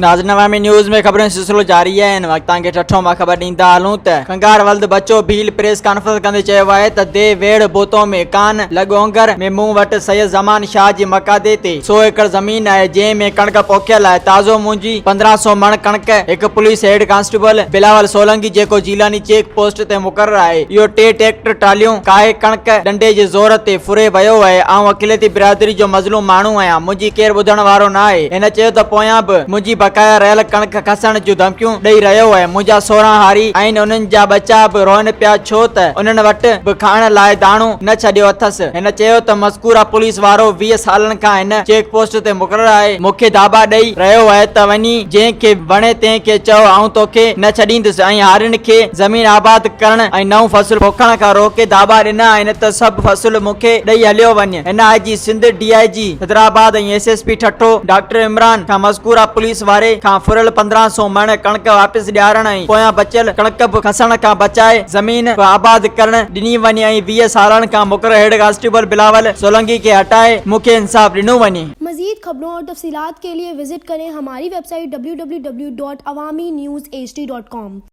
नाज़नवामी news में खबरें सिलसिलो जारी है। इन वक्त के ठठो मां खबर ॾींदा हलूं त कंगार वल्द बच्चो भील प्रेस कॉन्फ्रेंस कंदे चयो आहे त दे वेड़ बोतो में कान लगोंगर में मूं वटि सैयद ज़मान शाह जी मकादे ते 100 एकड़ ज़मीन आहे जंहिं में कणक पोखियल आहे। ताज़ो मुंहिंजी 1500 मण कणक हिक पुलिस हेड कांस्टेबल बिलावल सोलंकी जेको जीलानी चेक पोस्ट ते मुक़रर आहे इहो 2 ट्रैक्टर टालियूं काहे कणक डंडे जे ज़ोर ते फुरे वियो आहे। आऊं अखिलती बिरादरी जो मज़लूम माण्हू आहियां, मुंहिंजी केरु ॿुधण वारो न आहे। हिन चयो त पोयां बि मुंहिंजी बकाया रहियल कणक खसण जूं धमकियूं ॾेई रहियो आहे। मुंहिंजा 16 हारी आहिनि, उन्हनि जा बच्चा बि रोइन पिया छो त उन्हनि वटि बि खाइण लाइ दाणो न छॾियो अथसि। हिन चयो त मज़कूरा पुलिस वारो 20 सालनि खां हिन चेक पोस्ट ते मुक़रर आहे, मूंखे दाबा ॾेई रहियो आहे त वञी जंहिंखे वणे तंहिंखे चओ आऊं तोखे न छॾींदुसि ऐं हारियुनि खे ज़मीन आबाद करण ऐं नऊं फसल पोखण खां रोके दाबा ॾिना आहिनि त सभु फसल मूंखे ॾेई हलियो वञे। हिन आईजी सिंध DIG हैदराबाद ऐं SSP ठठो डॉक्टर इमरान खां मज़कूरा पुलिस वारे खां फुरल 1500 मण कणक वापसि ॾियारण ऐं पोयां बचियल कणक बि खसण खां बचाए ज़मीन बि आबाद करण ॾिनी वञे ऐं 20 सालनि खां मुक़रर हेड कांस्टेबल बिलावल सोलंकी खे हटाए मूंखे इंसाफ ॾिनो वञे। मज़ीद खबरों और तफसीलात के लिए विजिट करें हमारी वेबसाइट www.awamiNewsHD.com।